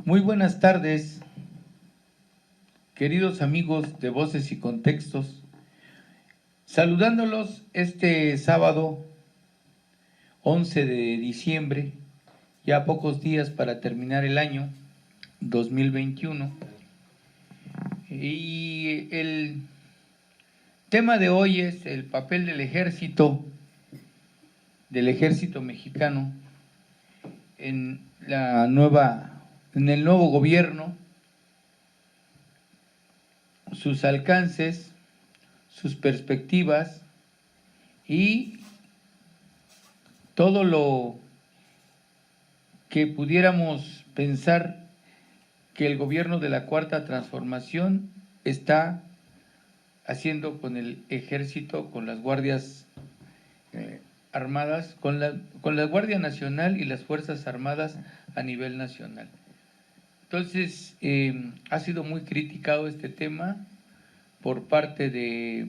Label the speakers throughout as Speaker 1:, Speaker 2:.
Speaker 1: Muy buenas tardes, queridos amigos de Voces y Contextos, saludándolos este sábado 11 de diciembre, ya pocos días para terminar el año 2021. Y el tema de hoy es el papel del ejército mexicano en el nuevo gobierno, sus alcances, sus perspectivas y todo lo que pudiéramos pensar que el gobierno de la Cuarta Transformación está haciendo con el ejército, con las guardias armadas, con la Guardia Nacional y las Fuerzas Armadas a nivel nacional. Entonces, ha sido muy criticado este tema por parte de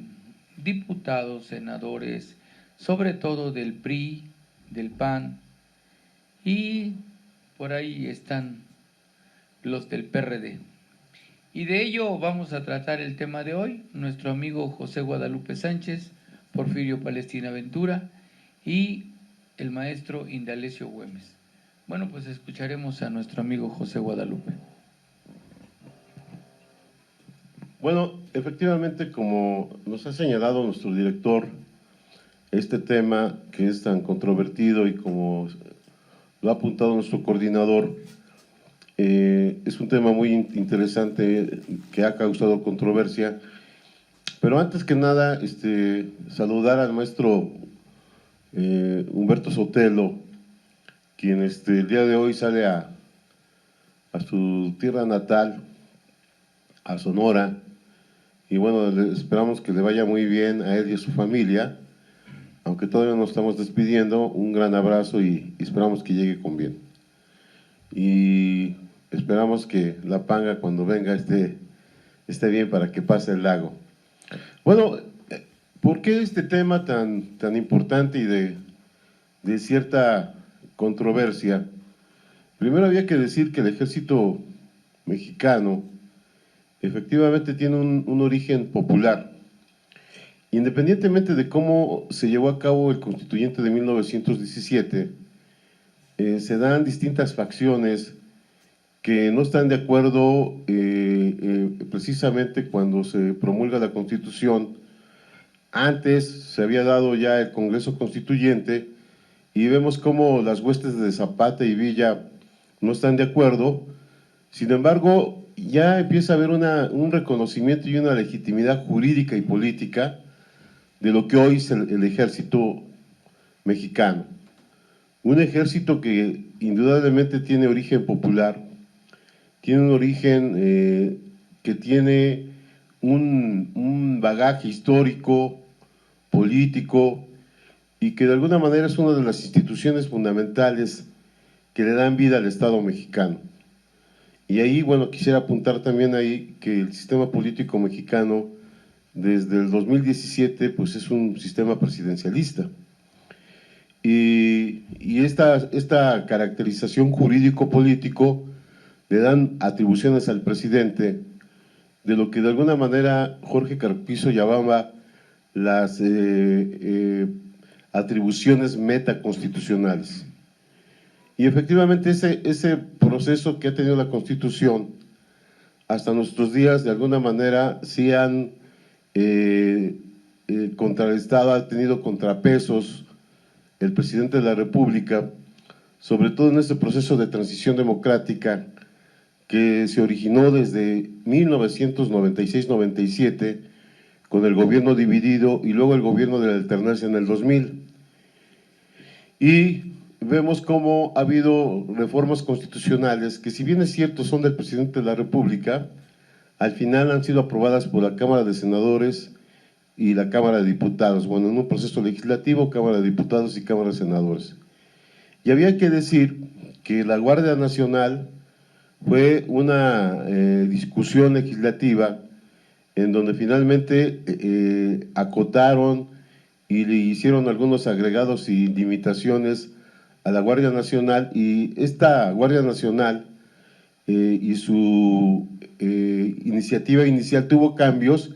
Speaker 1: diputados, senadores, sobre todo del PRI, del PAN, y por ahí están los del PRD. Y de ello vamos a tratar el tema de hoy, nuestro amigo José Guadalupe Sánchez, Porfirio Palestina Ventura y el maestro Indalecio Güemes. Bueno, pues escucharemos a nuestro amigo José Guadalupe.
Speaker 2: Bueno, efectivamente, como nos ha señalado nuestro director, este tema que es tan controvertido y como lo ha apuntado nuestro coordinador, es un tema muy interesante que ha causado controversia. Pero antes que nada, saludar al maestro Humberto Sotelo, quien el día de hoy sale a su tierra natal, a Sonora, y bueno, esperamos que le vaya muy bien a él y a su familia, aunque todavía nos estamos despidiendo. Un gran abrazo y esperamos que llegue con bien. Y esperamos que la panga cuando venga esté bien para que pase el lago. Bueno, ¿por qué este tema tan importante y de cierta controversia? Primero había que decir que el ejército mexicano efectivamente tiene un origen popular. Independientemente de cómo se llevó a cabo el constituyente de 1917, se dan distintas facciones que no están de acuerdo precisamente cuando se promulga la Constitución. Antes se había dado ya el Congreso Constituyente y vemos cómo las huestes de Zapata y Villa no están de acuerdo. Sin embargo, ya empieza a haber un reconocimiento y una legitimidad jurídica y política de lo que hoy es el ejército mexicano. Un ejército que indudablemente tiene origen popular, tiene un origen que tiene un bagaje histórico, político, y que de alguna manera es una de las instituciones fundamentales que le dan vida al Estado mexicano. Y ahí, bueno, quisiera apuntar también ahí que el sistema político mexicano desde el 2017 pues es un sistema presidencialista. Y esta caracterización jurídico-político le dan atribuciones al presidente de lo que de alguna manera Jorge Carpizo llamaba las atribuciones metaconstitucionales. Y efectivamente ese proceso que ha tenido la Constitución hasta nuestros días de alguna manera sí han contrarrestado, ha tenido contrapesos el presidente de la República, sobre todo en este proceso de transición democrática que se originó desde 1996-97 con el gobierno dividido y luego el gobierno de la alternancia en el 2000. Y vemos cómo ha habido reformas constitucionales que, si bien es cierto son del presidente de la República, al final han sido aprobadas por la Cámara de Senadores y la Cámara de Diputados, bueno, en un proceso legislativo, Cámara de Diputados y Cámara de Senadores. Y había que decir que la Guardia Nacional fue una discusión legislativa en donde finalmente acotaron y le hicieron algunos agregados y limitaciones a la Guardia Nacional, y esta Guardia Nacional y su iniciativa inicial tuvo cambios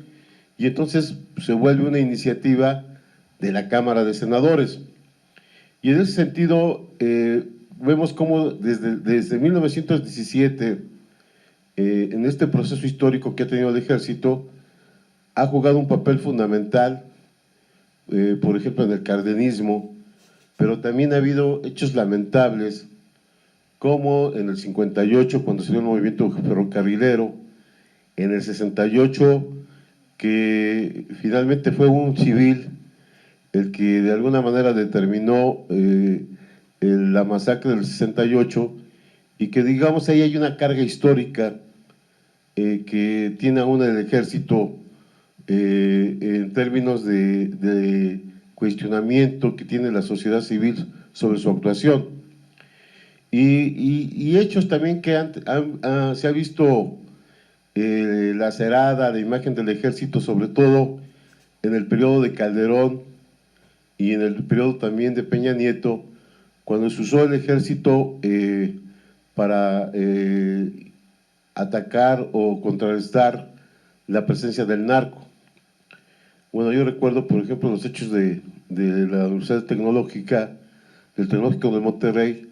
Speaker 2: y entonces se vuelve una iniciativa de la Cámara de Senadores. Y en ese sentido vemos cómo desde 1917, en este proceso histórico que ha tenido el Ejército, ha jugado un papel fundamental, por ejemplo en el cardenismo, pero también ha habido hechos lamentables, como en el 58, cuando se dio el movimiento ferrocarrilero, en el 68, que finalmente fue un civil el que de alguna manera determinó la masacre del 68, y que digamos ahí hay una carga histórica que tiene aún el Ejército en términos de cuestionamiento que tiene la sociedad civil sobre su actuación. Y hechos también que se ha visto lacerada la imagen del Ejército, sobre todo en el periodo de Calderón y en el periodo también de Peña Nieto, cuando se usó el Ejército para atacar o contrarrestar la presencia del narco. Bueno, yo recuerdo, por ejemplo, los hechos de la Universidad Tecnológica, del Tecnológico de Monterrey,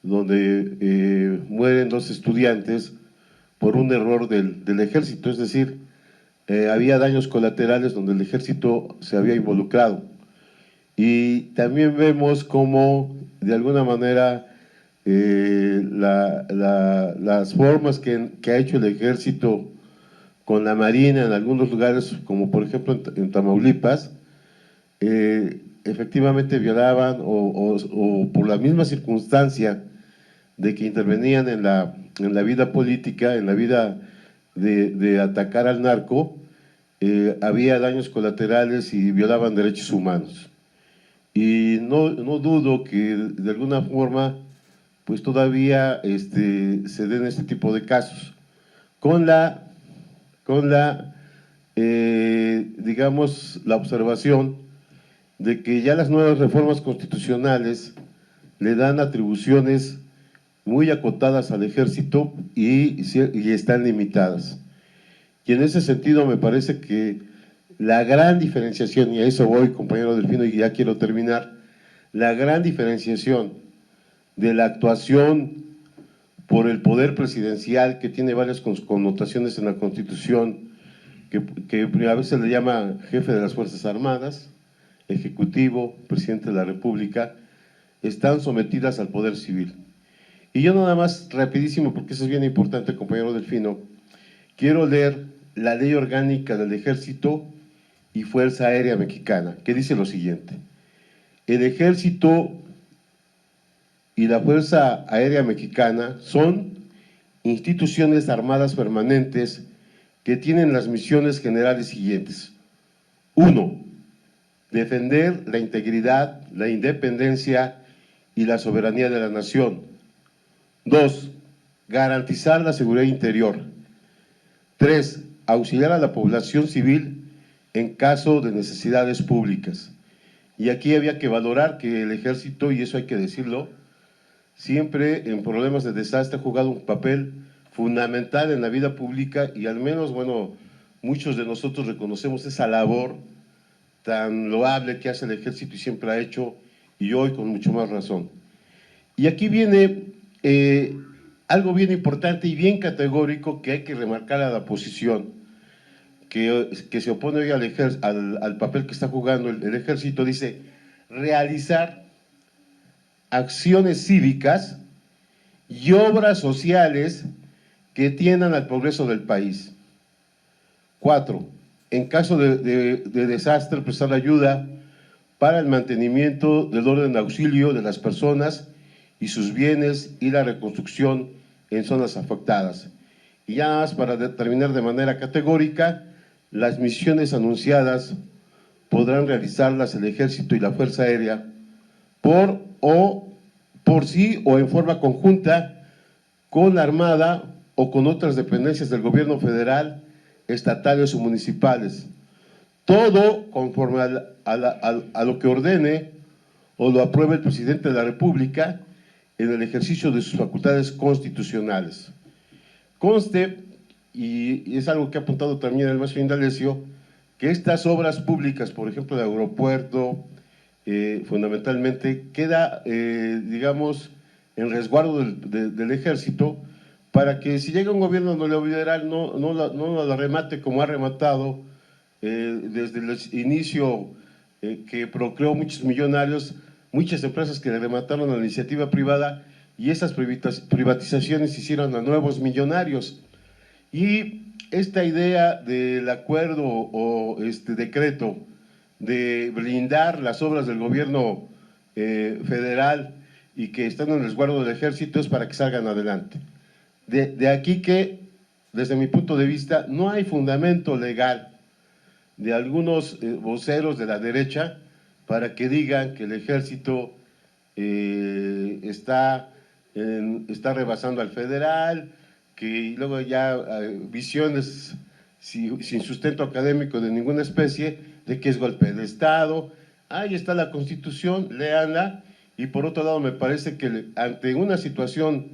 Speaker 2: donde mueren 2 estudiantes por un error del Ejército, es decir, había daños colaterales donde el Ejército se había involucrado. Y también vemos cómo, de alguna manera, las formas que ha hecho el Ejército con la Marina en algunos lugares, como por ejemplo en Tamaulipas, efectivamente violaban o por la misma circunstancia de que intervenían en la vida política, en la vida de atacar al narco, había daños colaterales y violaban derechos humanos. Y no dudo que de alguna forma pues todavía se den este tipo de casos, con la digamos, la observación de que ya las nuevas reformas constitucionales le dan atribuciones muy acotadas al Ejército y están limitadas. Y en ese sentido me parece que la gran diferenciación, y a eso voy, compañero Delfino, y ya quiero terminar, la gran diferenciación de la actuación por el poder presidencial, que tiene varias connotaciones en la Constitución, que a veces le llama jefe de las Fuerzas Armadas, ejecutivo, presidente de la República, están sometidas al poder civil. Y yo nada más, rapidísimo, porque eso es bien importante, compañero Delfino, quiero leer la Ley Orgánica del Ejército y Fuerza Aérea Mexicana, que dice lo siguiente: el Ejército y la Fuerza Aérea Mexicana son instituciones armadas permanentes que tienen las misiones generales siguientes. 1. Defender la integridad, la independencia y la soberanía de la nación. 2. Garantizar la seguridad interior. 3. Auxiliar a la población civil en caso de necesidades públicas. Y aquí había que valorar que el Ejército, y eso hay que decirlo, siempre en problemas de desastre ha jugado un papel fundamental en la vida pública, y al menos, bueno, muchos de nosotros reconocemos esa labor tan loable que hace el Ejército y siempre ha hecho, y hoy con mucho más razón. Y aquí viene algo bien importante y bien categórico que hay que remarcar a la oposición, que se opone hoy al papel que está jugando el Ejército. Dice: realizar acciones cívicas y obras sociales que tiendan al progreso del país. 4. En caso de desastre, prestar ayuda para el mantenimiento del orden de auxilio de las personas y sus bienes y la reconstrucción en zonas afectadas. Y ya más para determinar de manera categórica, las misiones anunciadas podrán realizarlas el Ejército y la Fuerza Aérea por sí o en forma conjunta con la Armada o con otras dependencias del gobierno federal, estatales o municipales. Todo conforme a lo que ordene o lo apruebe el presidente de la República en el ejercicio de sus facultades constitucionales. Conste, y es algo que ha apuntado también el maestro Indalecio, que estas obras públicas, por ejemplo, de aeropuerto, fundamentalmente, queda, digamos, en resguardo del ejército, para que si llega un gobierno neoliberal no lo remate como ha rematado desde el inicio que procreó muchos millonarios, muchas empresas que le remataron a la iniciativa privada, y esas privatizaciones hicieron a nuevos millonarios. Y esta idea del acuerdo o decreto de blindar las obras del gobierno federal y que están en el resguardo del ejército es para que salgan adelante. De aquí que, desde mi punto de vista, no hay fundamento legal de algunos voceros de la derecha para que digan que el ejército está rebasando al federal, que luego ya visiones sin sustento académico de ninguna especie, de que es golpe de Estado. Ahí está la Constitución, léanla. Y por otro lado, me parece que ante una situación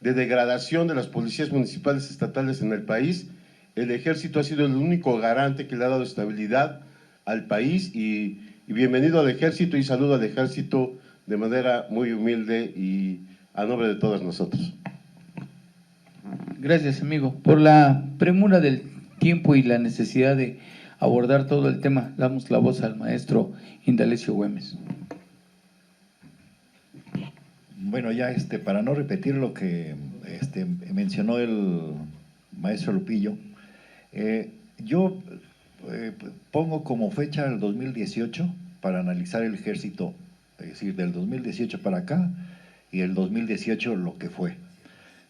Speaker 2: de degradación de las policías municipales estatales en el país, el ejército ha sido el único garante que le ha dado estabilidad al país, y bienvenido al ejército, y saludo al ejército de manera muy humilde y a nombre de todos nosotros.
Speaker 1: Gracias, amigo. Por la premura del tiempo y la necesidad de abordar todo el tema, damos la voz al maestro Indalecio Güemes.
Speaker 3: Bueno, ya para no repetir lo que mencionó el maestro Lupillo, yo pongo como fecha el 2018 para analizar el ejército, es decir, del 2018 para acá, y el 2018 lo que fue.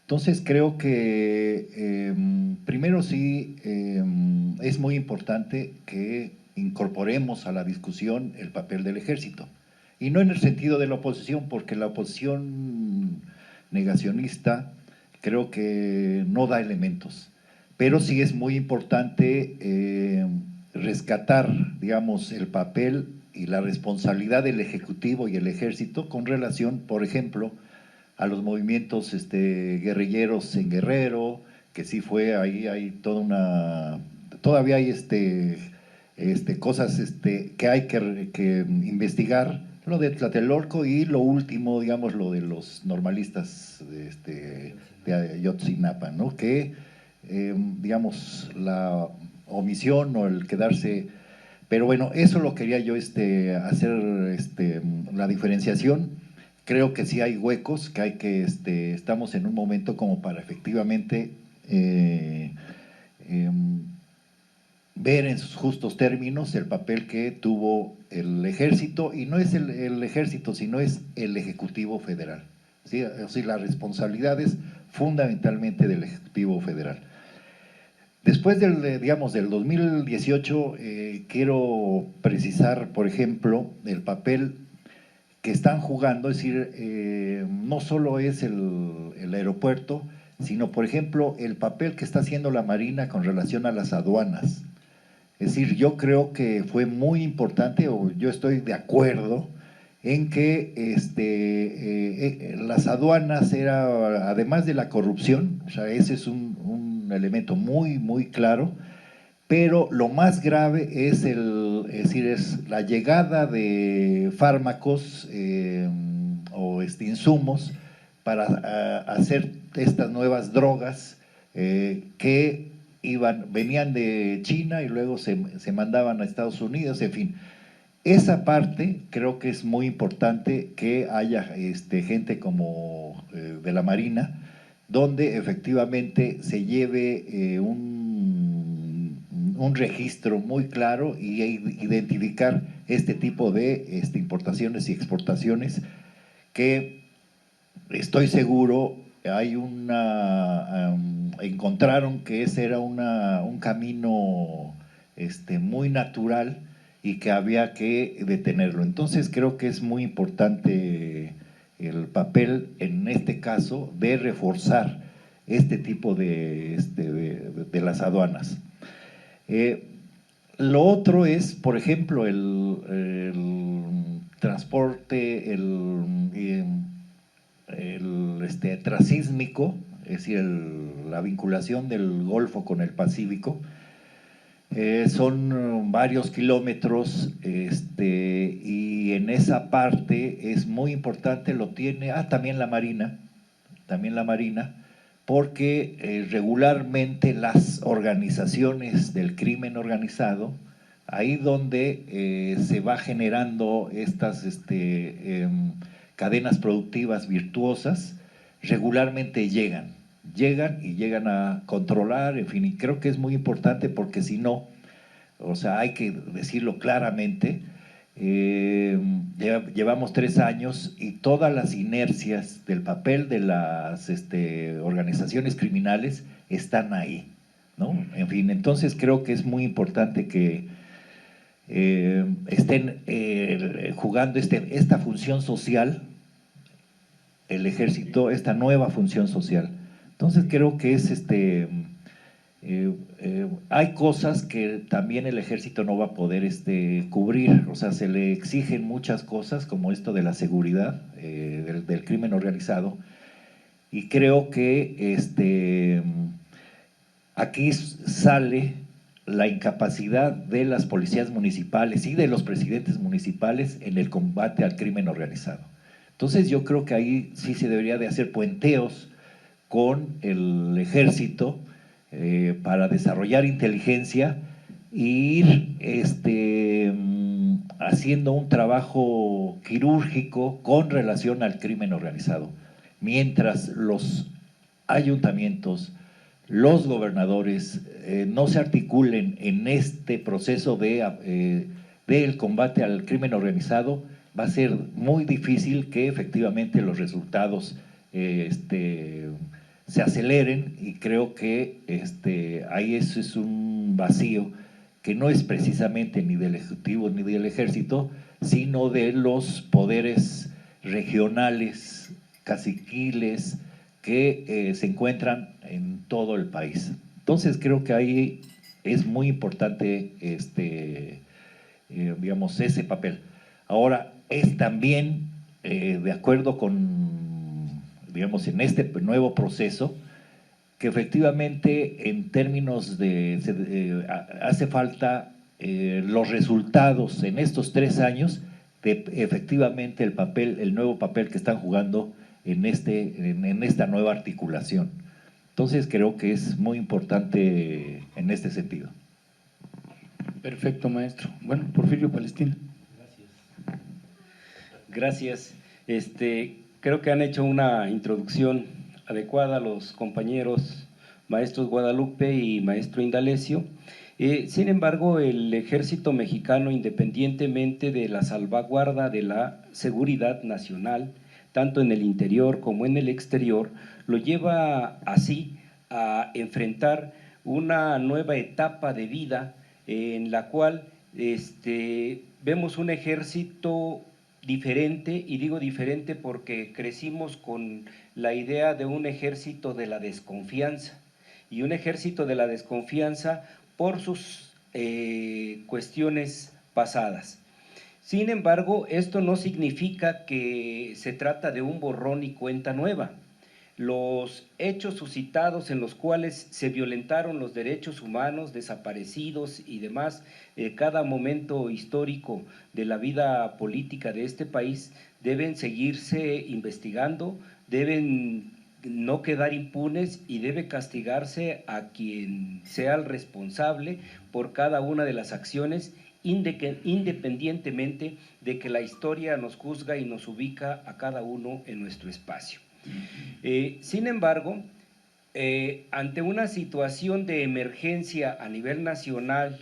Speaker 3: Entonces creo que primero sí es muy importante que incorporemos a la discusión el papel del ejército, y no en el sentido de la oposición, porque la oposición negacionista creo que no da elementos, pero sí es muy importante rescatar, digamos, el papel y la responsabilidad del Ejecutivo y el Ejército con relación, por ejemplo, a los movimientos guerrilleros en Guerrero, que sí fue, ahí hay toda una, todavía hay cosas que hay que investigar, lo de Tlatelolco, y lo último, digamos, lo de los normalistas de Ayotzinapa, ¿no? Que, digamos, la omisión o el quedarse… Pero bueno, eso lo quería yo hacer la diferenciación. Creo que sí hay huecos, que hay que, estamos en un momento como para efectivamente ver en sus justos términos el papel que tuvo el ejército, y no es el ejército, sino es el Ejecutivo Federal, ¿sí? O sea, la responsabilidad es fundamentalmente del Ejecutivo Federal. Después digamos, del 2018, quiero precisar, por ejemplo, el papel que están jugando, es decir, no solo es el aeropuerto, sino, por ejemplo, el papel que está haciendo la Marina con relación a las aduanas. Es decir, yo creo que fue muy importante, o yo estoy de acuerdo, en que las aduanas era, además de la corrupción, o sea, ese es un elemento muy, muy claro, pero lo más grave es es la llegada de fármacos o insumos para hacer estas nuevas drogas que venían de China y luego se mandaban a Estados Unidos, en fin. Esa parte creo que es muy importante que haya gente como de la Marina, donde efectivamente se lleve un registro muy claro y identificar este tipo de importaciones y exportaciones, que estoy seguro encontraron que ese era un camino muy natural y que había que detenerlo. Entonces creo que es muy importante el papel, en este caso, de reforzar este tipo de las aduanas. Lo otro es, por ejemplo, el transporte, el transísmico, es decir, la vinculación del Golfo con el Pacífico. Son varios kilómetros, y en esa parte es muy importante, lo tiene, también la Marina, porque regularmente las organizaciones del crimen organizado, ahí donde se va generando estas cadenas productivas virtuosas, regularmente llegan y llegan a controlar, en fin, y creo que es muy importante porque si no, o sea, hay que decirlo claramente, llevamos 3 años y todas las inercias del papel de las organizaciones criminales están ahí, ¿no? En fin, entonces creo que es muy importante que estén jugando esta función social, el ejército, esta nueva función social. Entonces creo que es hay cosas que también el ejército no va a poder cubrir, o sea, se le exigen muchas cosas como esto de la seguridad del crimen organizado, y creo que aquí sale la incapacidad de las policías municipales y de los presidentes municipales en el combate al crimen organizado. Entonces yo creo que ahí sí se debería de hacer puenteos con el ejército para desarrollar inteligencia e ir haciendo un trabajo quirúrgico con relación al crimen organizado. Mientras los ayuntamientos, los gobernadores no se articulen en este proceso del combate al crimen organizado, va a ser muy difícil que efectivamente los resultados se aceleren, y creo que ahí eso es un vacío que no es precisamente ni del Ejecutivo ni del Ejército, sino de los poderes regionales, caciquiles, que se encuentran en todo el país. Entonces creo que ahí es muy importante digamos, ese papel. Ahora, es también, de acuerdo con, digamos, en este nuevo proceso, que efectivamente en términos hace falta los resultados en estos 3 años de efectivamente el nuevo papel que están jugando en esta nueva articulación. Entonces creo que es muy importante en este sentido.
Speaker 1: Perfecto, maestro. Bueno, Porfirio Palestina.
Speaker 4: Gracias. Creo que han hecho una introducción adecuada los compañeros maestros Guadalupe y maestro Indalecio. Sin embargo, el ejército mexicano, independientemente de la salvaguarda de la seguridad nacional, tanto en el interior como en el exterior, lo lleva así a enfrentar una nueva etapa de vida en la cual vemos un ejército diferente, y digo diferente porque crecimos con la idea de un ejército de la desconfianza, y un ejército de la desconfianza por sus cuestiones pasadas. Sin embargo, esto no significa que se trata de un borrón y cuenta nueva. Los hechos suscitados en los cuales se violentaron los derechos humanos, desaparecidos y demás, cada momento histórico de la vida política de este país, deben seguirse investigando, deben no quedar impunes, y debe castigarse a quien sea el responsable por cada una de las acciones, independientemente de que la historia nos juzga y nos ubica a cada uno en nuestro espacio. Sin embargo, ante una situación de emergencia a nivel nacional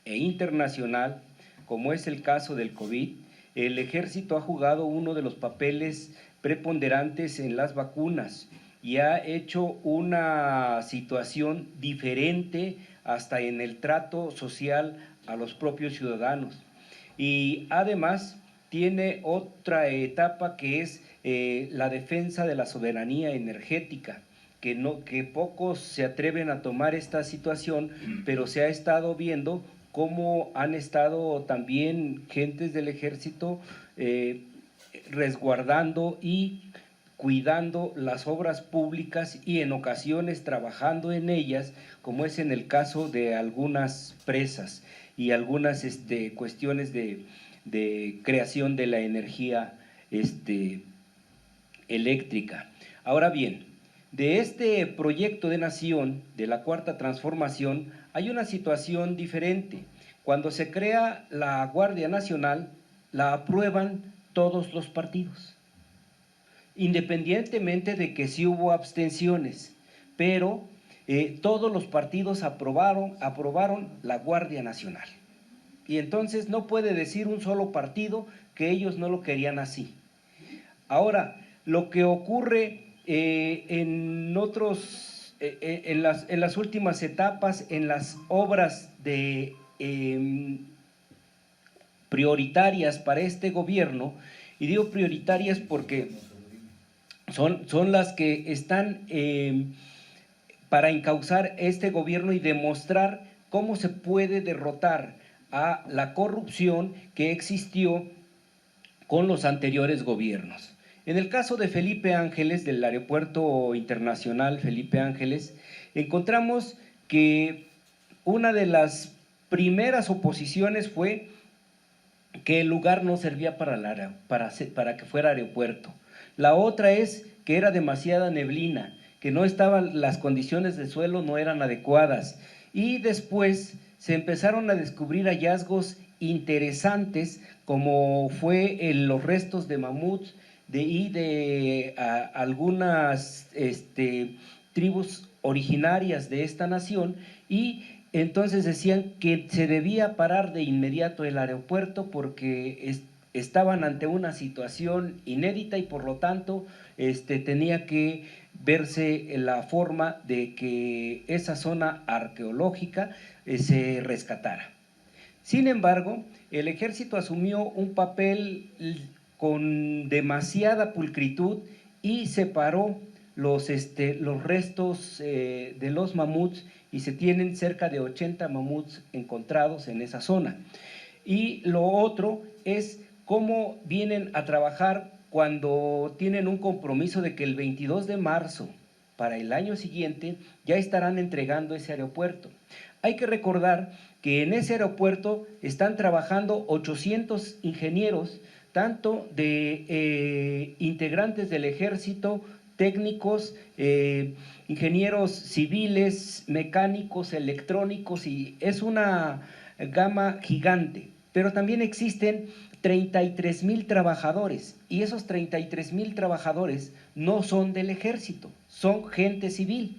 Speaker 4: e internacional, como es el caso del COVID, el ejército ha jugado uno de los papeles preponderantes en las vacunas y ha hecho una situación diferente hasta en el trato social a los propios ciudadanos. Y además tiene otra etapa que es la defensa de la soberanía energética, que pocos se atreven a tomar esta situación, pero se ha estado viendo cómo han estado también gentes del ejército resguardando y cuidando las obras públicas y en ocasiones trabajando en ellas, como es en el caso de algunas presas y algunas cuestiones de creación de la energía eléctrica. Ahora bien, de este proyecto de nación, de la Cuarta Transformación, hay una situación diferente. Cuando se crea la Guardia Nacional, la aprueban todos los partidos, independientemente de que sí hubo abstenciones, pero todos los partidos aprobaron la Guardia Nacional. Y entonces no puede decir un solo partido que ellos no lo querían así. Ahora, lo que ocurre en las últimas etapas, en las obras prioritarias para este gobierno, y digo prioritarias porque son las que están para encauzar este gobierno y demostrar cómo se puede derrotar a la corrupción que existió con los anteriores gobiernos. En el caso de Felipe Ángeles, del Aeropuerto Internacional Felipe Ángeles, encontramos que una de las primeras oposiciones fue que el lugar no servía para que fuera aeropuerto. La otra es que era demasiada neblina, que no estaban, las condiciones del suelo no eran adecuadas. Y después se empezaron a descubrir hallazgos interesantes, como fue los restos de mamuts de algunas tribus originarias de esta nación, y entonces decían que se debía parar de inmediato el aeropuerto porque estaban ante una situación inédita y por lo tanto tenía que verse la forma de que esa zona arqueológica se rescatara. Sin embargo, el ejército asumió un papel con demasiada pulcritud y separó los restos de los mamuts, y se tienen cerca de 80 mamuts encontrados en esa zona. Y lo otro es cómo vienen a trabajar cuando tienen un compromiso de que el 22 de marzo para el año siguiente ya estarán entregando ese aeropuerto. Hay que recordar que en ese aeropuerto están trabajando 800 ingenieros, tanto de integrantes del ejército, técnicos, ingenieros civiles, mecánicos, electrónicos, y es una gama gigante. Pero también existen 33,000 trabajadores, y esos 33,000 trabajadores no son del ejército, son gente civil.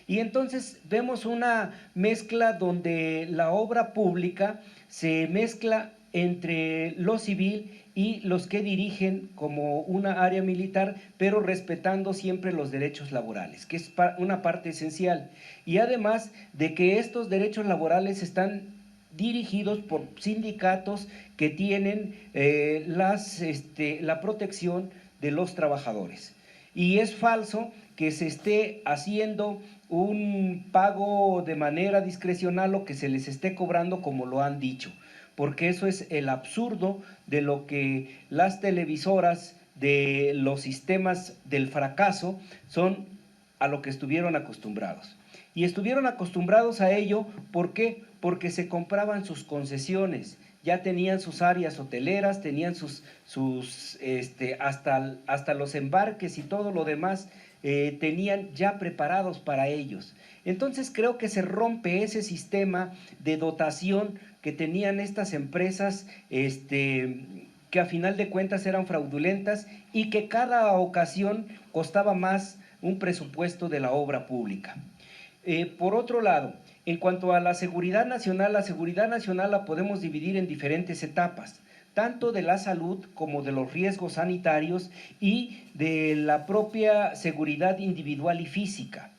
Speaker 4: Y entonces vemos una mezcla donde la obra pública se mezcla entre lo civil y los que dirigen como una área militar, pero respetando siempre los derechos laborales, que es una parte esencial. Y además de que estos derechos laborales están dirigidos por sindicatos que tienen la protección de los trabajadores. Y es falso que se esté haciendo un pago de manera discrecional o que se les esté cobrando como lo han dicho, porque eso es el absurdo de lo que las televisoras de los sistemas del fracaso son a lo que estuvieron acostumbrados. Y estuvieron acostumbrados a ello, ¿por qué? Porque se compraban sus concesiones, ya tenían sus áreas hoteleras, tenían hasta los embarques y todo lo demás tenían ya preparados para ellos. Entonces creo que se rompe ese sistema de dotación que tenían estas empresas, que a final de cuentas eran fraudulentas y que cada ocasión costaba más un presupuesto de la obra pública. Por otro lado, en cuanto a la seguridad nacional la podemos dividir en diferentes etapas, tanto de la salud como de los riesgos sanitarios y de la propia seguridad individual y física.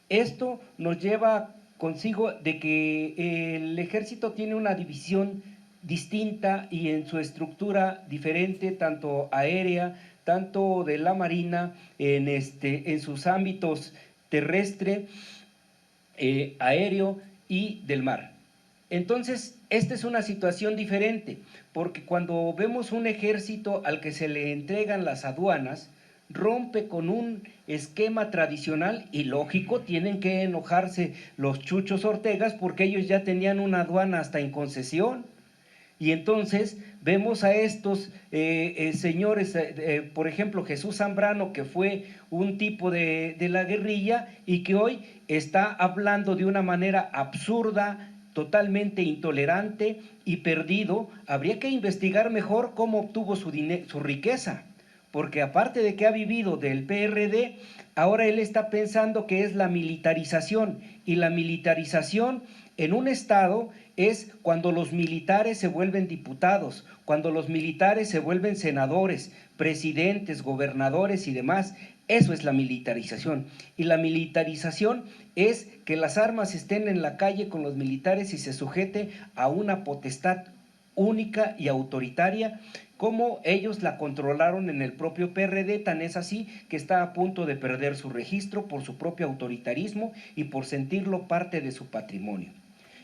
Speaker 4: Esto nos lleva consigo de que el ejército tiene una división distinta y en su estructura diferente, tanto aérea, tanto de la marina, en sus ámbitos terrestre, aéreo y del mar. Entonces, esta es una situación diferente, porque cuando vemos un ejército al que se le entregan las aduanas,
Speaker 5: rompe con un esquema tradicional y lógico. Tienen que enojarse los Chuchos Ortegas porque ellos ya tenían una aduana hasta en concesión. Y entonces vemos a estos señores, por ejemplo Jesús Zambrano, que fue un tipo de la guerrilla y que hoy está hablando de una manera absurda, totalmente intolerante y perdido. Habría que investigar mejor cómo obtuvo su riqueza, porque aparte de que ha vivido del PRD, ahora él está pensando que es la militarización, y la militarización en un estado es cuando los militares se vuelven diputados, cuando los militares se vuelven senadores, presidentes, gobernadores y demás. Eso es la militarización. Y la militarización es que las armas estén en la calle con los militares y se sujete a una potestad única y autoritaria, como ellos la controlaron en el propio PRD. Tan es así que está a punto de perder su registro por su propio autoritarismo y por sentirlo parte de su patrimonio.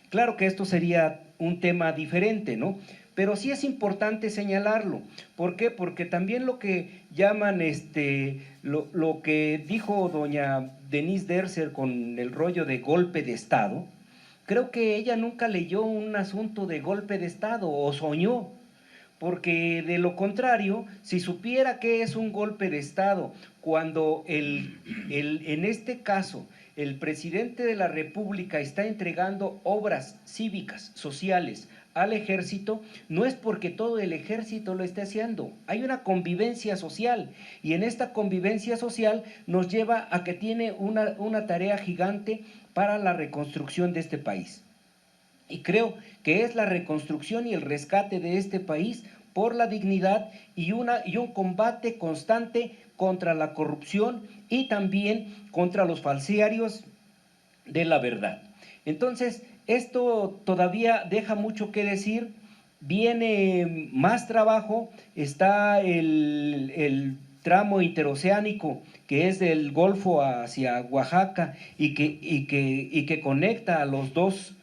Speaker 5: Claro que esto sería un tema diferente, ¿no? Pero sí es importante señalarlo. ¿Por qué? Porque también lo que llaman, lo que dijo doña Denise Derser con el rollo de golpe de Estado, creo que ella nunca leyó un asunto de golpe de Estado o soñó, porque de lo contrario, si supiera que es un golpe de Estado, cuando en este caso el presidente de la República está entregando obras cívicas, sociales, al ejército, no es porque todo el ejército lo esté haciendo. Hay una convivencia social, y en esta convivencia social nos lleva a que tiene una tarea gigante para la reconstrucción de este país. Y creo que es la reconstrucción y el rescate de este país por la dignidad y un combate constante contra la corrupción y también contra los falsarios de la verdad. Entonces, esto todavía deja mucho que decir. Viene más trabajo. Está el tramo interoceánico, que es del Golfo hacia Oaxaca y que conecta a los dos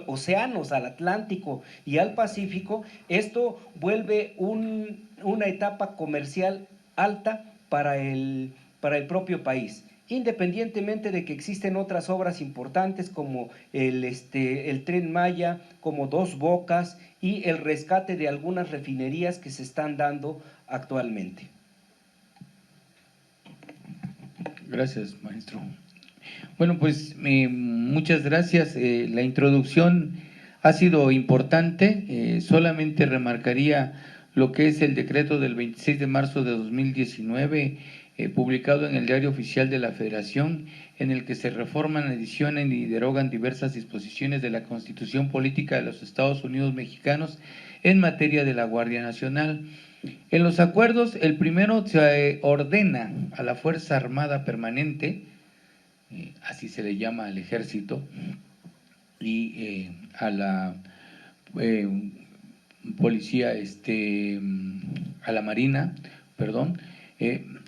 Speaker 5: océanos, al Atlántico y al Pacífico. Esto vuelve una etapa comercial alta para el propio país, independientemente de que existen otras obras importantes como el Tren Maya, como Dos Bocas y el rescate de algunas refinerías que se están dando actualmente.
Speaker 1: Gracias, maestro. Bueno, pues muchas gracias. La introducción ha sido importante. Solamente remarcaría lo que es el decreto del 26 de marzo de 2019, publicado en el Diario Oficial de la Federación, en el que se reforman, adicionan y derogan diversas disposiciones de la Constitución Política de los Estados Unidos Mexicanos en materia de la Guardia Nacional. En los acuerdos, el primero se ordena a la Fuerza Armada Permanente, así se le llama al ejército, y a la policía, a la marina, perdón,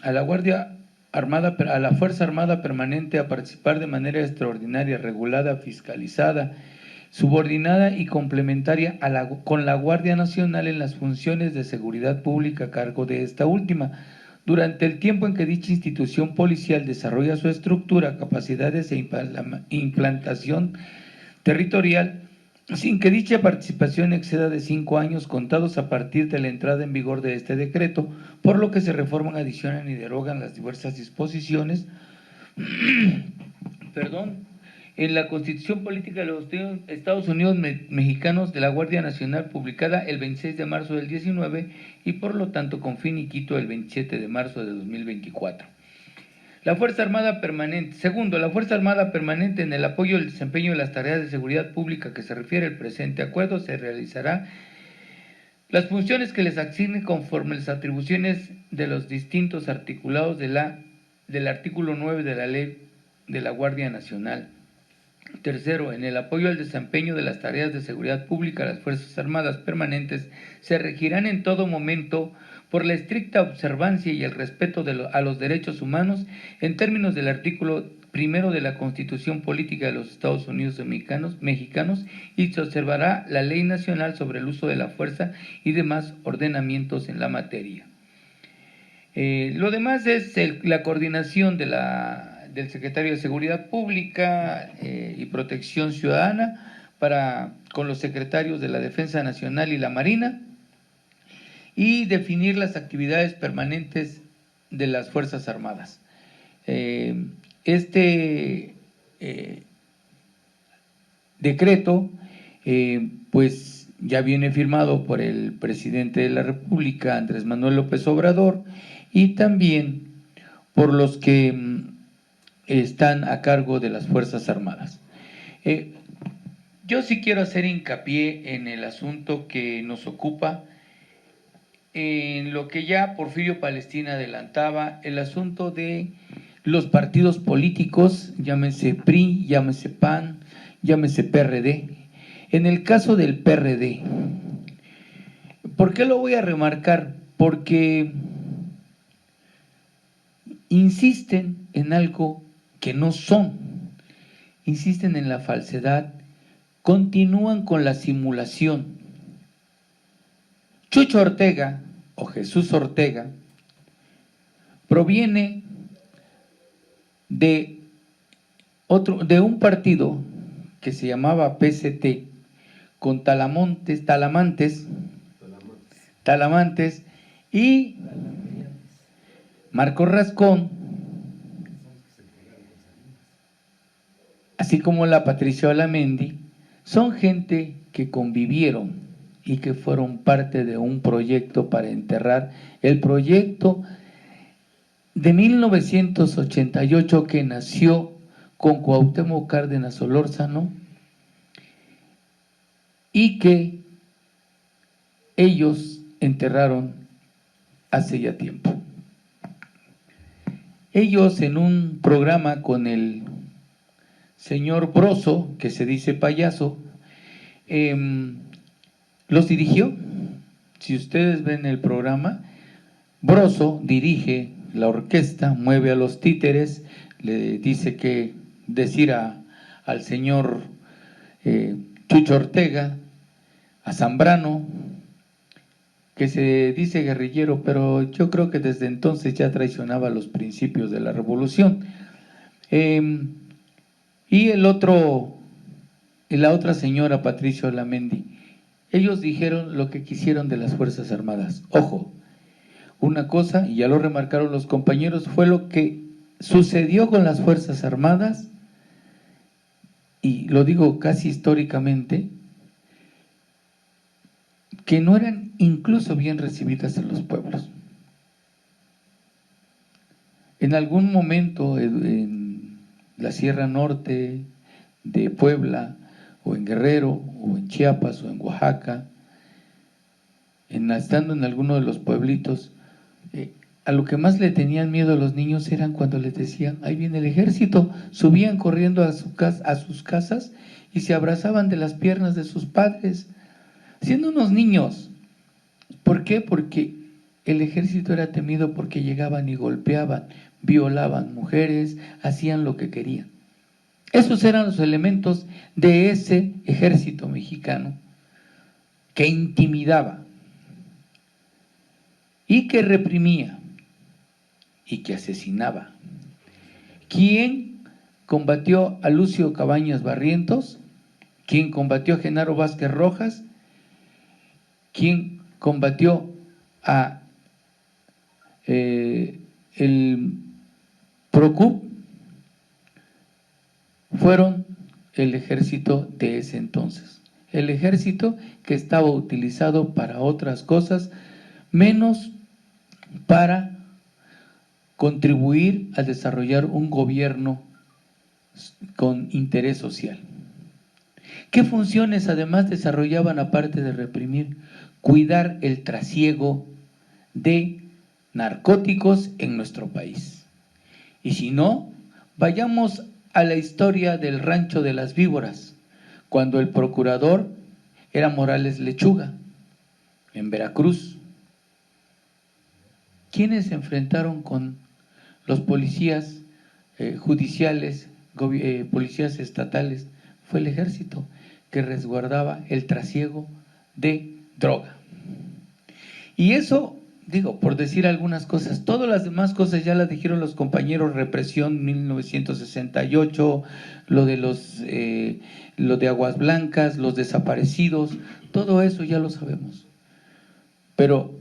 Speaker 1: a la Guardia Armada, a la Fuerza Armada Permanente a participar de manera extraordinaria, regulada, fiscalizada, subordinada y complementaria con la Guardia Nacional en las funciones de seguridad pública a cargo de esta última, durante el tiempo en que dicha institución policial desarrolla su estructura, capacidades e implantación territorial, sin que dicha participación exceda de 5 años contados a partir de la entrada en vigor de este decreto, por lo que se reforman, adicionan y derogan las diversas disposiciones en la Constitución Política de los Estados Unidos Mexicanos de la Guardia Nacional, publicada el 26 de marzo del 19 y por lo tanto con finiquito el 27 de marzo de 2024. La Fuerza Armada Permanente. Segundo, la Fuerza Armada Permanente, en el apoyo al desempeño de las tareas de seguridad pública que se refiere el presente acuerdo, se realizará las funciones que les asignen conforme las atribuciones de los distintos articulados del artículo 9 de la Ley de la Guardia Nacional. Tercero, en el apoyo al desempeño de las tareas de seguridad pública, las Fuerzas Armadas Permanentes se regirán en todo momento por la estricta observancia y el respeto a los derechos humanos en términos del artículo 1 de la Constitución Política de los Estados Unidos Mexicanos, y se observará la Ley Nacional sobre el uso de la fuerza y demás ordenamientos en la materia. Lo demás es la coordinación del Secretario de Seguridad Pública y Protección Ciudadana con los secretarios de la Defensa Nacional y la Marina, y definir las actividades permanentes de las Fuerzas Armadas. Este decreto, pues ya viene firmado por el presidente de la República, Andrés Manuel López Obrador, y también por los que están a cargo de las Fuerzas Armadas. Yo sí quiero hacer hincapié en el asunto que nos ocupa, en lo que ya Porfirio Palestina adelantaba, el asunto de los partidos políticos, llámese PRI, llámese PAN, llámese PRD. En el caso del PRD, ¿por qué lo voy a remarcar? Porque insisten en algo que no son, insisten en la falsedad, continúan con la simulación. Chucho Ortega o Jesús Ortega proviene de un partido que se llamaba PCT, con Talamantes y Marcos Rascón, así como la Patricia Olamendi. Son gente que convivieron y que fueron parte de un proyecto para enterrar el proyecto de 1988 que nació con Cuauhtémoc Cárdenas Solórzano y que ellos enterraron hace ya tiempo. Ellos, en un programa con el señor Broso, que se dice payaso, los dirigió. Si ustedes ven el programa, Broso dirige la orquesta, mueve a los títeres, le dice que decir al señor Chucho Ortega, a Zambrano, que se dice guerrillero, pero yo creo que desde entonces ya traicionaba los principios de la revolución. Y la otra señora, Patricia Olamendi, ellos dijeron lo que quisieron de las Fuerzas Armadas. Ojo, una cosa, y ya lo remarcaron los compañeros, fue lo que sucedió con las Fuerzas Armadas, y lo digo casi históricamente, que no eran incluso bien recibidas en los pueblos. En algún momento en la Sierra Norte de Puebla, o en Guerrero, o en Chiapas, o en Oaxaca, estando en alguno de los pueblitos, a lo que más le tenían miedo a los niños eran cuando les decían, ahí viene el ejército. Subían corriendo a sus casas y se abrazaban de las piernas de sus padres, siendo unos niños. ¿Por qué? Porque el ejército era temido porque llegaban y golpeaban, violaban mujeres, hacían lo que querían. Esos eran los elementos de ese ejército mexicano que intimidaba y que reprimía y que asesinaba. ¿Quién combatió a Lucio Cabañas Barrientos? ¿Quién combatió a Genaro Vázquez Rojas? ¿Quién combatió a el Procup? Fueron el ejército de ese entonces, el ejército que estaba utilizado para otras cosas menos para contribuir a desarrollar un gobierno con interés social. ¿Qué funciones además desarrollaban aparte de reprimir? Cuidar el trasiego de narcóticos en nuestro país. Y si no, vayamos a la historia del Rancho de las Víboras, cuando el procurador era Morales Lechuga, en Veracruz. ¿Quiénes se enfrentaron con los policías judiciales, policías estatales? Fue el ejército, que resguardaba el trasiego de droga. Y eso digo, por decir algunas cosas, todas las demás cosas ya las dijeron los compañeros: represión 1968, lo de Aguas Blancas, los desaparecidos, todo eso ya lo sabemos. Pero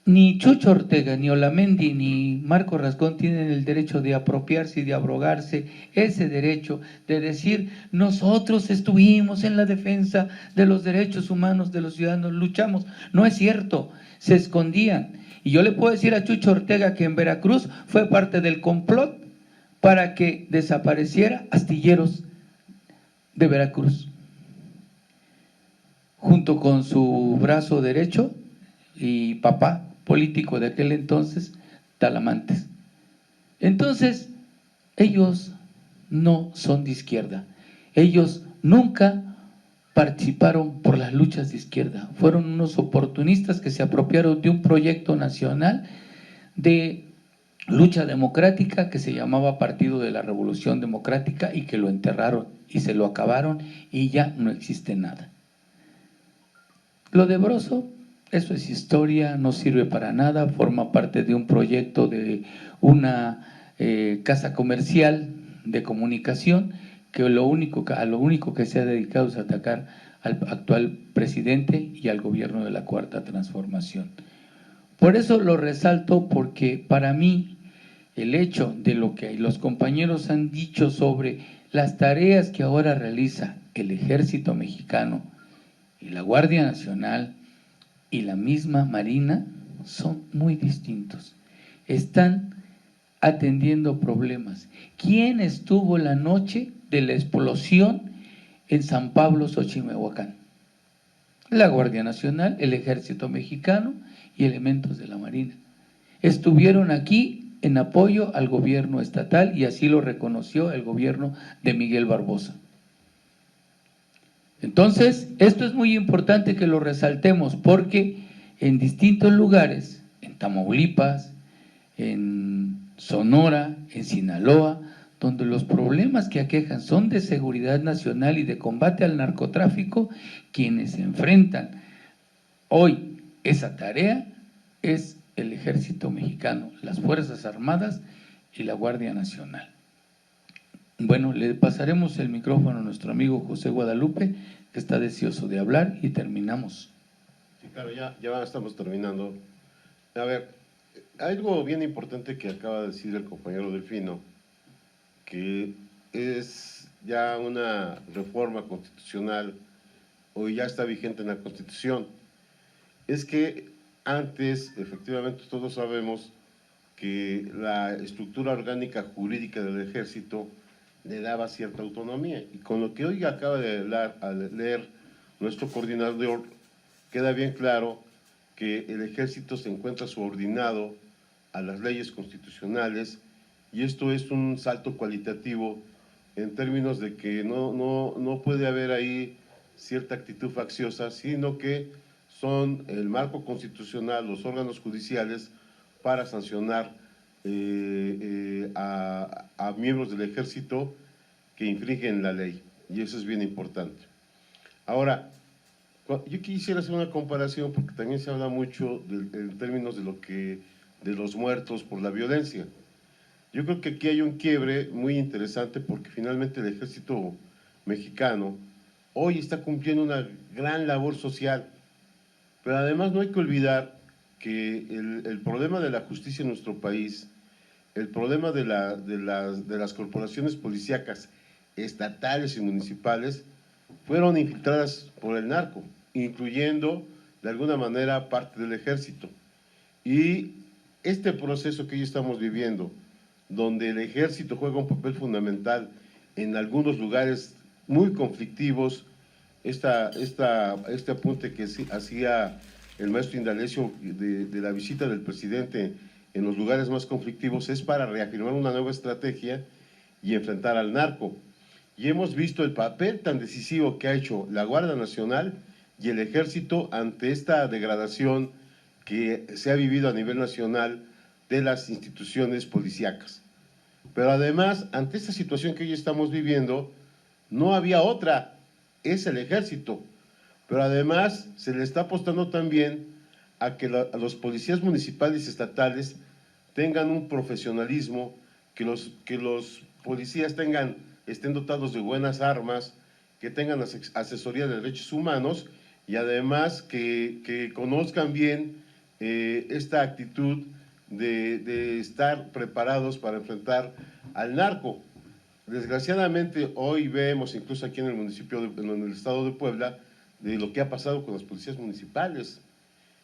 Speaker 1: ni Chucho Ortega, ni Olamendi, ni Marco Rascón tienen el derecho de apropiarse y de abrogarse ese derecho de decir: nosotros estuvimos en la defensa de los derechos humanos de los ciudadanos, luchamos. No es cierto, se escondían. Y yo le puedo decir a Chucho Ortega que en Veracruz fue parte del complot para que desapareciera Astilleros de Veracruz, junto con su brazo derecho y papá político de aquel entonces, Talamantes. Entonces, ellos no son de izquierda. Ellos nunca participaron por las luchas de izquierda. Fueron unos oportunistas que se apropiaron de un proyecto nacional de lucha democrática que se llamaba Partido de la Revolución Democrática y que lo enterraron y se lo acabaron y ya no existe nada. Lo de Broso, eso es historia, no sirve para nada, forma parte de un proyecto de una casa comercial de comunicación que a lo único que se ha dedicado es atacar al actual presidente y al gobierno de la Cuarta Transformación. Por eso lo resalto, porque para mí el hecho de lo que los compañeros han dicho sobre las tareas que ahora realiza el Ejército Mexicano y la Guardia Nacional y la misma Marina son muy distintos. Están atendiendo problemas. ¿Quién estuvo la noche de la explosión en San Pablo, Xochimehuacán? La Guardia Nacional, el Ejército Mexicano y elementos de la Marina. Estuvieron aquí en apoyo al gobierno estatal y así lo reconoció el gobierno de Miguel Barbosa. Entonces, esto es muy importante que lo resaltemos, porque en distintos lugares, en Tamaulipas, en Sonora, en Sinaloa, donde los problemas que aquejan son de seguridad nacional y de combate al narcotráfico, quienes enfrentan hoy esa tarea es el Ejército Mexicano, las Fuerzas Armadas y la Guardia Nacional. Bueno, le pasaremos el micrófono a nuestro amigo José Guadalupe, que está deseoso de hablar, y terminamos.
Speaker 2: Sí, claro, ya estamos terminando. A ver, algo bien importante que acaba de decir el compañero Delfino, que es ya una reforma constitucional, o ya está vigente en la Constitución, es que antes, efectivamente, todos sabemos que la estructura orgánica jurídica del Ejército le daba cierta autonomía, y con lo que hoy acaba de leer nuestro coordinador, queda bien claro que el Ejército se encuentra subordinado a las leyes constitucionales, y esto es un salto cualitativo en términos de que no puede haber ahí cierta actitud facciosa, sino que son el marco constitucional, los órganos judiciales, para sancionar a miembros del Ejército que infringen la ley, y eso es bien importante. Ahora, yo quisiera hacer una comparación, porque también se habla mucho en términos de los muertos por la violencia. Yo creo que aquí hay un quiebre muy interesante, porque finalmente el Ejército Mexicano hoy está cumpliendo una gran labor social, pero además no hay que olvidar que el problema de la justicia en nuestro país, el problema de las corporaciones policíacas estatales y municipales, fueron infiltradas por el narco, incluyendo de alguna manera parte del Ejército. Y este proceso que hoy estamos viviendo, donde el Ejército juega un papel fundamental en algunos lugares muy conflictivos, este apunte que hacía el maestro Indalecio de la visita del presidente en los lugares más conflictivos, es para reafirmar una nueva estrategia y enfrentar al narco. Y hemos visto el papel tan decisivo que ha hecho la Guardia Nacional y el Ejército ante esta degradación que se ha vivido a nivel nacional de las instituciones policíacas. Pero además, ante esta situación que hoy estamos viviendo, no había otra, es el Ejército. Pero además se le está apostando también a que a los policías municipales y estatales tengan un profesionalismo, que los policías estén dotados de buenas armas, que tengan asesoría de derechos humanos y además que conozcan bien esta actitud de estar preparados para enfrentar al narco. Desgraciadamente hoy vemos, incluso aquí en el municipio, en el estado de Puebla, de lo que ha pasado con las policías municipales.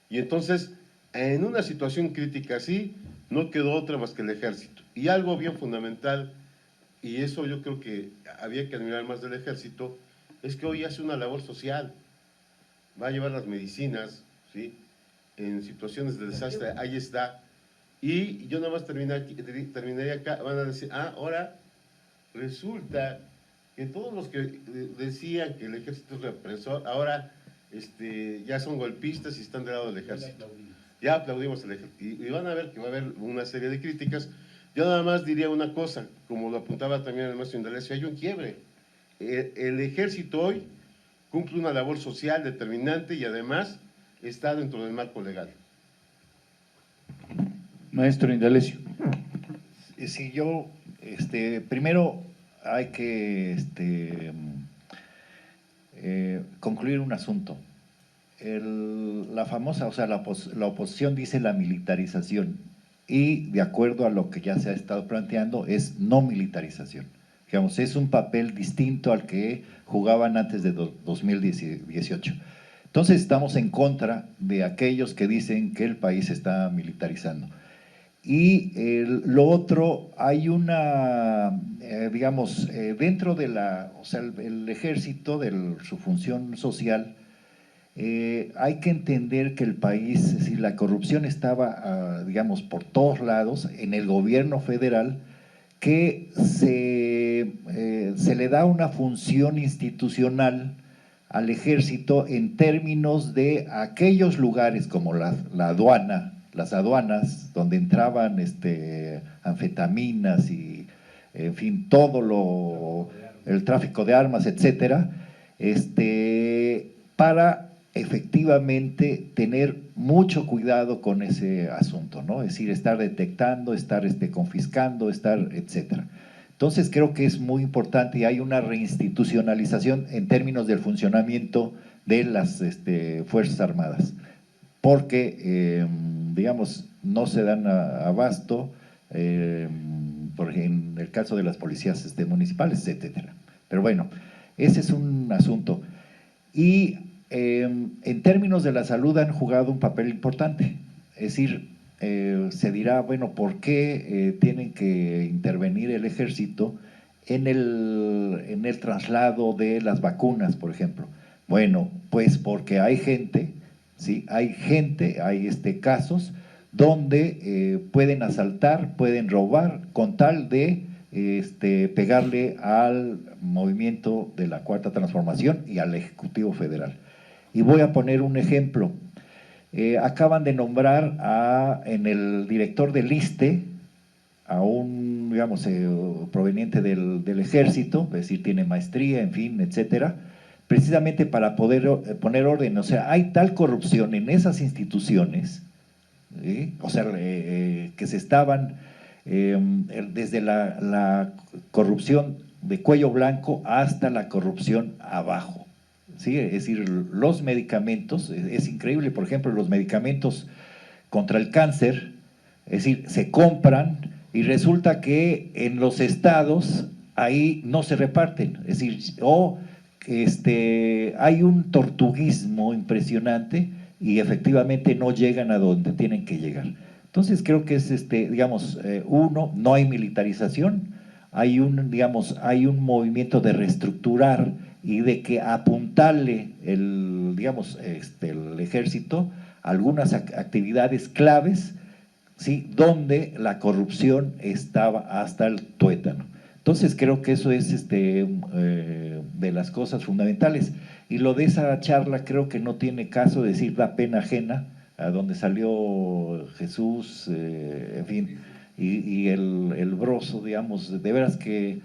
Speaker 2: Y entonces, en una situación crítica así, no quedó otra más que el ejército. Y algo bien fundamental, y eso yo creo que había que admirar más del ejército, es que hoy hace una labor social. Va a llevar las medicinas, ¿sí? En situaciones de desastre, ahí está. Y yo nada más terminaría acá, van a decir, ahora resulta que todos los que decían que el ejército es represor, ahora ya son golpistas y están del lado del ejército. Ya aplaudimos el ejército. Y van a ver que va a haber una serie de críticas. Yo nada más diría una cosa, como lo apuntaba también el maestro Indalecio, hay un quiebre. El ejército hoy cumple una labor social determinante y además está dentro del marco legal.
Speaker 1: Maestro Indalecio.
Speaker 3: Sí, yo, primero hay que concluir un asunto. La famosa, o sea, la oposición dice la militarización y de acuerdo a lo que ya se ha estado planteando es no militarización. Digamos, es un papel distinto al que jugaban antes de 2018. Entonces estamos en contra de aquellos que dicen que el país está militarizando. Y lo otro, hay una, digamos, dentro de o sea, el ejército, de su función social, hay que entender que el país, es decir, la corrupción estaba, digamos, por todos lados, en el gobierno federal, que se le da una función institucional al ejército en términos de aquellos lugares como la aduana, las aduanas, donde entraban anfetaminas y, en fin, el tráfico de armas, etcétera, para efectivamente tener mucho cuidado con ese asunto, ¿no? Es decir, estar detectando, estar confiscando, etcétera. Entonces creo que es muy importante y hay una reinstitucionalización en términos del funcionamiento de las Fuerzas Armadas, porque, digamos, no se dan abasto, en el caso de las policías municipales, etcétera. Pero bueno, ese es un asunto. Y en términos de la salud han jugado un papel importante, es decir, se dirá, bueno, ¿por qué tienen que intervenir el ejército en el traslado de las vacunas, por ejemplo? Bueno, pues porque hay gente, ¿sí? Hay casos donde pueden asaltar, pueden robar con tal de pegarle al movimiento de la Cuarta Transformación y al Ejecutivo Federal. Y voy a poner un ejemplo. Acaban de nombrar en el director del ISSSTE a un, digamos, proveniente del ejército, es decir, tiene maestría, en fin, etcétera, precisamente para poder poner orden. O sea, hay tal corrupción en esas instituciones, ¿sí? O sea, que se estaban, desde la corrupción de cuello blanco hasta la corrupción abajo. ¿Sí? Es decir, los medicamentos, es increíble, por ejemplo, los medicamentos contra el cáncer, es decir, se compran y resulta que en los estados ahí no se reparten, es decir, hay un tortuguismo impresionante y efectivamente no llegan a donde tienen que llegar. Entonces creo que es, digamos, no hay militarización, hay un movimiento de reestructurar y de que apuntarle el ejército a algunas actividades claves, ¿sí? Donde la corrupción estaba hasta el tuétano. Entonces creo que eso es de las cosas fundamentales. Y lo de esa charla creo que no tiene caso de decir da pena ajena, a donde salió Jesús, en fin, y el Broso, digamos, de veras que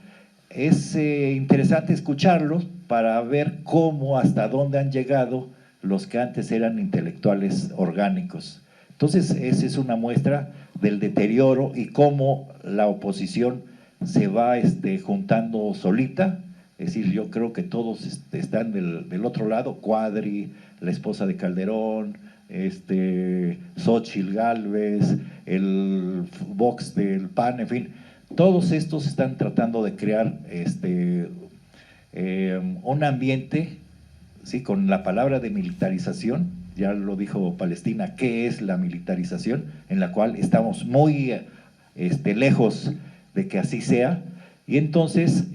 Speaker 3: es interesante escucharlos para ver cómo, hasta dónde han llegado los que antes eran intelectuales orgánicos. Entonces, esa es una muestra del deterioro y cómo la oposición se va juntando solita. Es decir, yo creo que todos están del otro lado, Cuadri, la esposa de Calderón, Xóchitl Gálvez, el Vox del PAN, en fin, todos estos están tratando de crear un ambiente, ¿sí?, con la palabra de militarización, ya lo dijo Palestina, ¿qué es la militarización? En la cual estamos muy lejos de que así sea, y entonces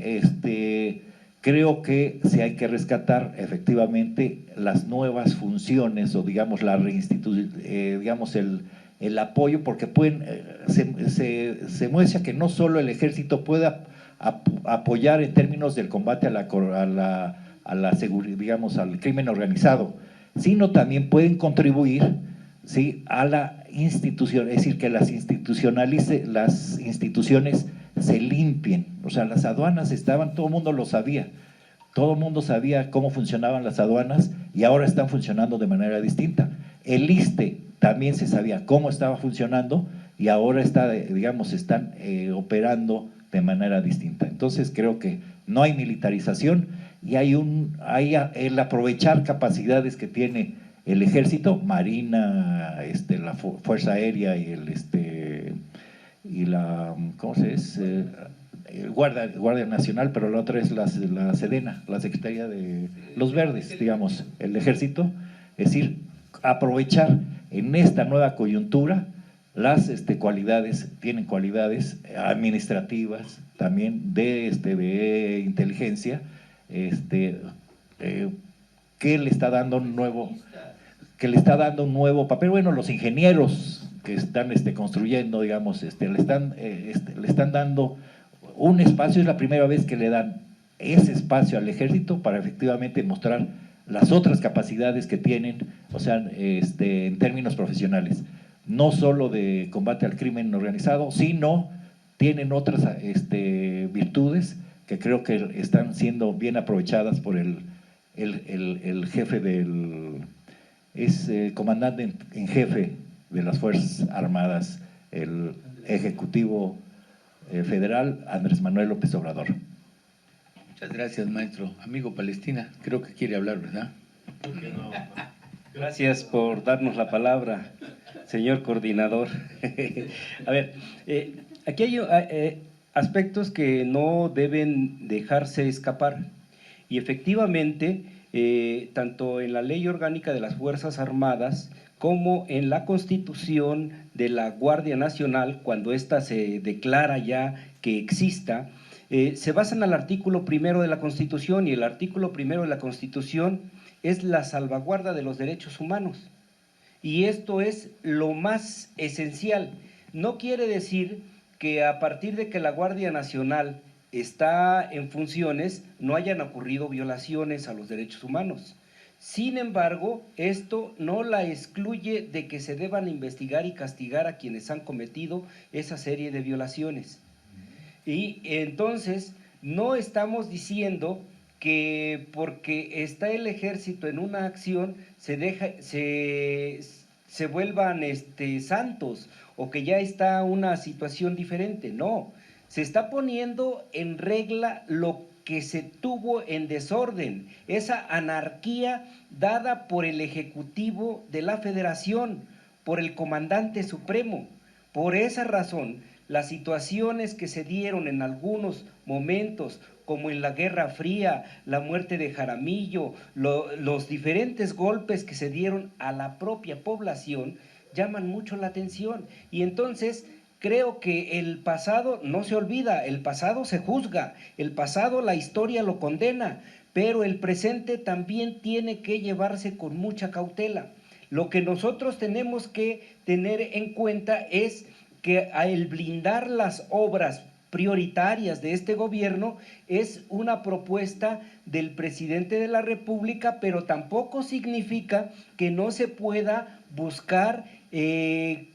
Speaker 3: creo que sí hay que rescatar efectivamente las nuevas funciones o digamos el apoyo, porque pueden, se muestra que no solo el ejército pueda apoyar en términos del combate a la seguridad, digamos, al crimen organizado, sino también pueden contribuir, ¿sí?, a la institución, es decir, que las instituciones se limpien. O sea, las aduanas estaban, todo el mundo lo sabía, todo el mundo sabía cómo funcionaban las aduanas y ahora están funcionando de manera distinta. El ISSSTE también se sabía cómo estaba funcionando y ahora están operando de manera distinta. Entonces creo que no hay militarización y hay el aprovechar capacidades que tiene el ejército, Marina, la Fuerza Aérea y ¿cómo se dice? Guardia Nacional, pero la otra es la Sedena, la Secretaría de los Verdes, digamos, el ejército. Es decir, aprovechar en esta nueva coyuntura las tienen cualidades administrativas, también de inteligencia, que le está dando un nuevo papel. Bueno, los ingenieros que están construyendo, digamos, le están dando un espacio, es la primera vez que le dan ese espacio al ejército para efectivamente mostrar las otras capacidades que tienen, o sea, en términos profesionales, no solo de combate al crimen organizado, sino tienen otras virtudes que creo que están siendo bien aprovechadas por el jefe comandante en jefe de las Fuerzas Armadas, el Ejecutivo Federal, Andrés Manuel López Obrador.
Speaker 1: Muchas gracias, maestro. Amigo Palestina, creo que quiere hablar, ¿verdad?
Speaker 4: Gracias por darnos la palabra, señor coordinador. A ver, aquí hay aspectos que no deben dejarse escapar y efectivamente, tanto en la Ley Orgánica de las Fuerzas Armadas como en la Constitución de la Guardia Nacional, cuando ésta se declara ya que exista, se basan al artículo 1 de la Constitución, y el artículo 1 de la Constitución es la salvaguarda de los derechos humanos. Y esto es lo más esencial. No quiere decir que a partir de que la Guardia Nacional está en funciones no hayan ocurrido violaciones a los derechos humanos. Sin embargo, esto no la excluye de que se deban investigar y castigar a quienes han cometido esa serie de violaciones. Y entonces no estamos diciendo que porque está el ejército en una acción se vuelvan santos o que ya está una situación diferente. No, se está poniendo en regla lo que se tuvo en desorden, esa anarquía dada por el Ejecutivo de la Federación, por el Comandante Supremo. Por esa razón, las situaciones que se dieron en algunos momentos, como en la Guerra Fría, la muerte de Jaramillo, los diferentes golpes que se dieron a la propia población, llaman mucho la atención. Y entonces creo que el pasado no se olvida, el pasado se juzga, el pasado la historia lo condena, pero el presente también tiene que llevarse con mucha cautela. Lo que nosotros tenemos que tener en cuenta es que al blindar las obras
Speaker 5: prioritarias de este gobierno, es una propuesta del presidente de la República, pero tampoco significa que no se pueda buscar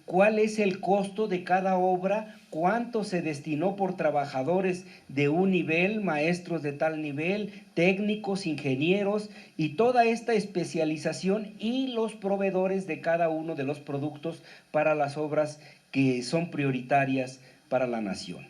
Speaker 5: cuál es el costo de cada obra, cuánto se destinó por trabajadores de un nivel, maestros de tal nivel, técnicos, ingenieros y toda esta especialización y los proveedores de cada uno de los productos para las obras que son prioritarias para la nación.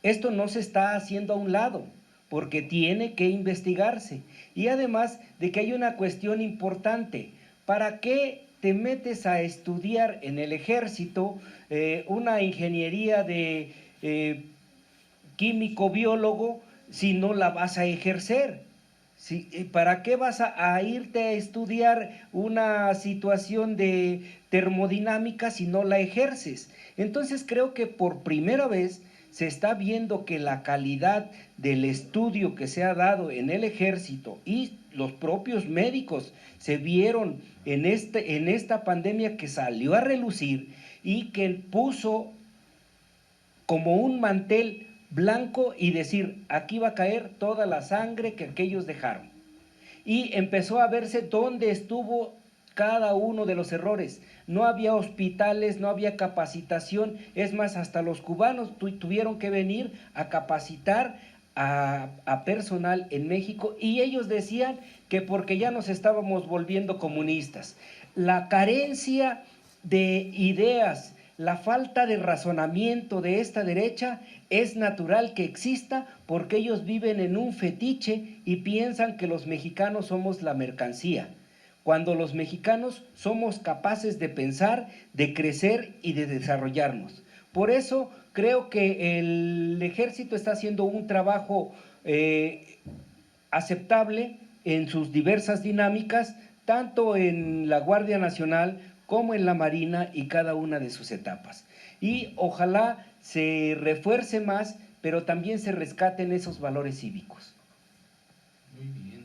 Speaker 5: Esto no se está haciendo a un lado, porque tiene que investigarse. Y además de que hay una cuestión importante, ¿para qué te metes a estudiar en el ejército una ingeniería de químico-biólogo si no la vas a ejercer? ¿Para qué vas a irte a estudiar una situación de termodinámica si no la ejerces? Entonces creo que por primera vez se está viendo que la calidad del estudio que se ha dado en el ejército y los propios médicos se vieron en esta pandemia que salió a relucir y que puso como un mantel blanco y decir, aquí va a caer toda la sangre que aquellos dejaron. Y empezó a verse dónde estuvo cada uno de los errores. No había hospitales, no había capacitación, es más, hasta los cubanos tuvieron que venir a capacitar a personal en México y ellos decían que porque ya nos estábamos volviendo comunistas. La carencia de ideas, la falta de razonamiento de esta derecha es natural que exista porque ellos viven en un fetiche y piensan que los mexicanos somos la mercancía, cuando los mexicanos somos capaces de pensar, de crecer y de desarrollarnos. Por eso creo que el ejército está haciendo un trabajo aceptable en sus diversas dinámicas, tanto en la Guardia Nacional como en la Marina y cada una de sus etapas. Y ojalá se refuerce más, pero también se rescaten esos valores cívicos.
Speaker 1: Muy bien.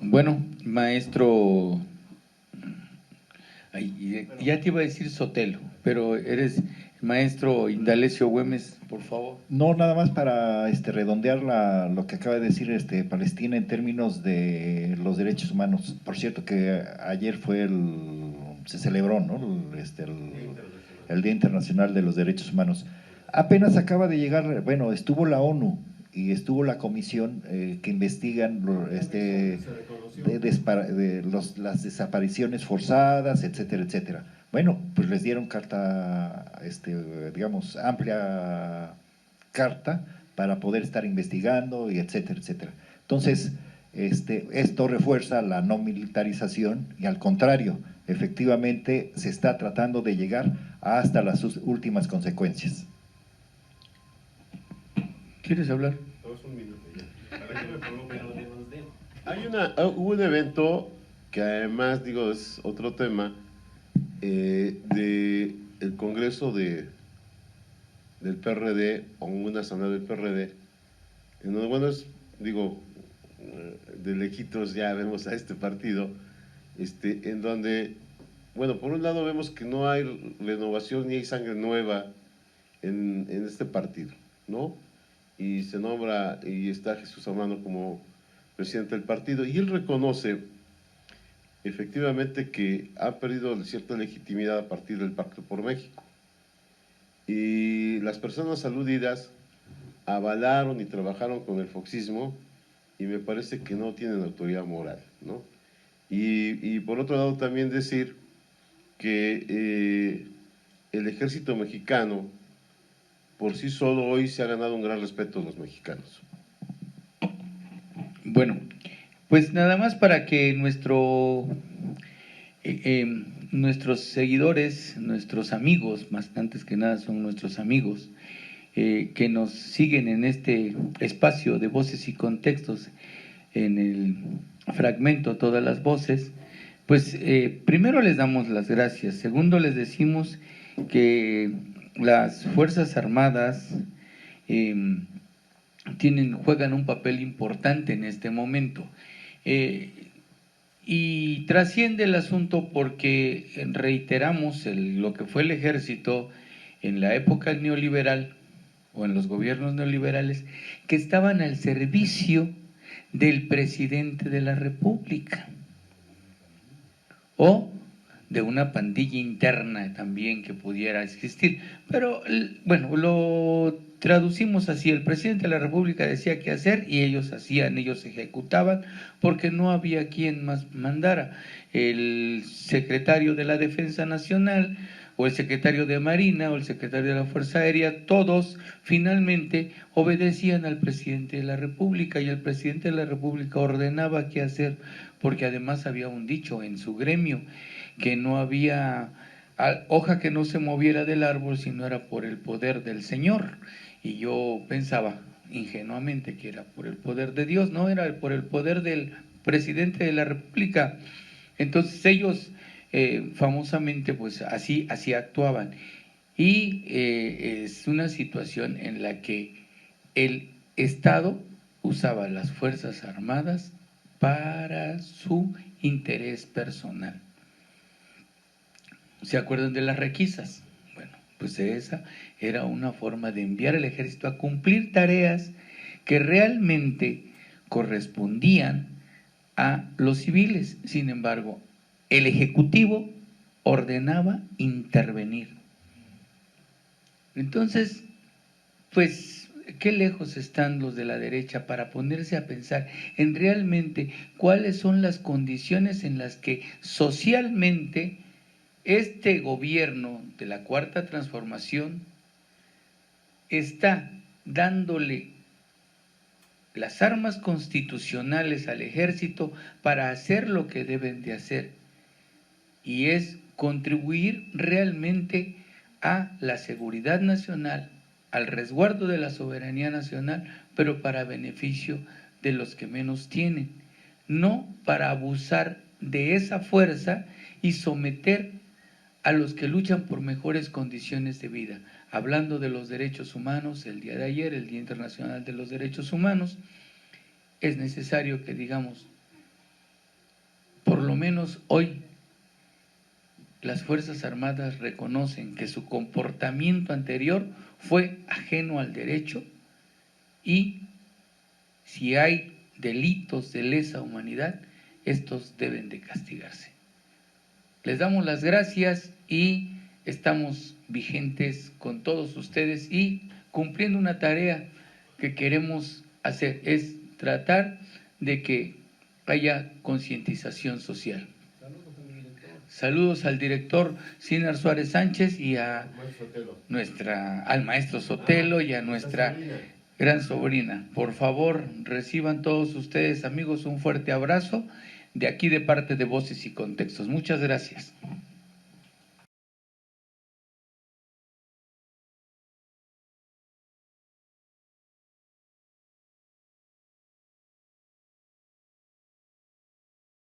Speaker 1: Bueno, maestro, ya te iba a decir Sotelo, pero eres maestro Indalecio Güemes, por favor.
Speaker 3: No, nada más para redondear lo que acaba de decir Palestina en términos de los derechos humanos. Por cierto que ayer se celebró, ¿no? El Día Internacional de los Derechos Humanos. Apenas acaba de llegar, bueno, estuvo la ONU y estuvo la comisión que investigan las desapariciones forzadas, etcétera, etcétera. Bueno, pues les dieron carta, digamos, amplia carta para poder estar investigando y etcétera, etcétera. Entonces, esto refuerza la no militarización y al contrario, efectivamente se está tratando de llegar hasta las últimas consecuencias.
Speaker 1: ¿Quieres hablar?
Speaker 2: Un minuto ya. Hubo un evento que además, digo, es otro tema, del Congreso del PRD, o una asamblea del PRD, en donde, bueno, de lejitos ya vemos a este partido, en donde, bueno, por un lado vemos que no hay renovación ni hay sangre nueva en este partido, ¿no? Y se nombra, y está Jesús Zambrano como presidente del partido, y él reconoce efectivamente que ha perdido cierta legitimidad a partir del Pacto por México. Y las personas aludidas avalaron y trabajaron con el foxismo, y me parece que no tienen autoridad moral, ¿no? Y por otro lado también decir que el ejército mexicano por sí solo hoy se ha ganado un gran respeto de los mexicanos.
Speaker 1: Bueno, pues nada más para que nuestros seguidores, nuestros amigos, más antes que nada son nuestros amigos, que nos siguen en este espacio de voces y contextos, en el fragmento Todas las Voces, pues primero les damos las gracias, segundo les decimos que las Fuerzas Armadas juegan un papel importante en este momento y trasciende el asunto porque reiteramos lo que fue el ejército en la época neoliberal o en los gobiernos neoliberales que estaban al servicio del presidente de la República o de una pandilla interna también que pudiera existir. Pero bueno, lo traducimos así: el presidente de la República decía qué hacer y ellos hacían, ellos ejecutaban, porque no había quien más mandara. El secretario de la Defensa Nacional o el secretario de Marina o el secretario de la Fuerza Aérea, todos finalmente obedecían al presidente de la República, y el presidente de la República ordenaba qué hacer, porque además había un dicho en su gremio, que no había hoja que no se moviera del árbol si no era por el poder del Señor. Y yo pensaba ingenuamente que era por el poder de Dios, no, era por el poder del presidente de la República. Entonces ellos famosamente pues así actuaban. Y es una situación en la que el Estado usaba las Fuerzas Armadas para su interés personal. ¿Se acuerdan de las requisas? Bueno, pues esa era una forma de enviar al ejército a cumplir tareas que realmente correspondían a los civiles. Sin embargo, el Ejecutivo ordenaba intervenir. Entonces, pues, qué lejos están los de la derecha para ponerse a pensar en realmente cuáles son las condiciones en las que socialmente este gobierno de la Cuarta Transformación está dándole las armas constitucionales al ejército para hacer lo que deben de hacer, y es contribuir realmente a la seguridad nacional, al resguardo de la soberanía nacional, pero para beneficio de los que menos tienen, no para abusar de esa fuerza y someter a los que luchan por mejores condiciones de vida. Hablando de los derechos humanos, el día de ayer, el Día Internacional de los Derechos Humanos, es necesario que digamos, por lo menos hoy, las Fuerzas Armadas reconocen que su comportamiento anterior fue ajeno al derecho, y si hay delitos de lesa humanidad, estos deben de castigarse. Les damos las gracias y estamos vigentes con todos ustedes y cumpliendo una tarea que queremos hacer, es tratar de que haya concientización social. Saludos al director Sinar Suárez Sánchez y a al maestro Sotelo y a nuestra gran sobrina. Por favor, reciban todos ustedes, amigos, un fuerte abrazo de aquí de parte de Voces y Contextos. Muchas gracias.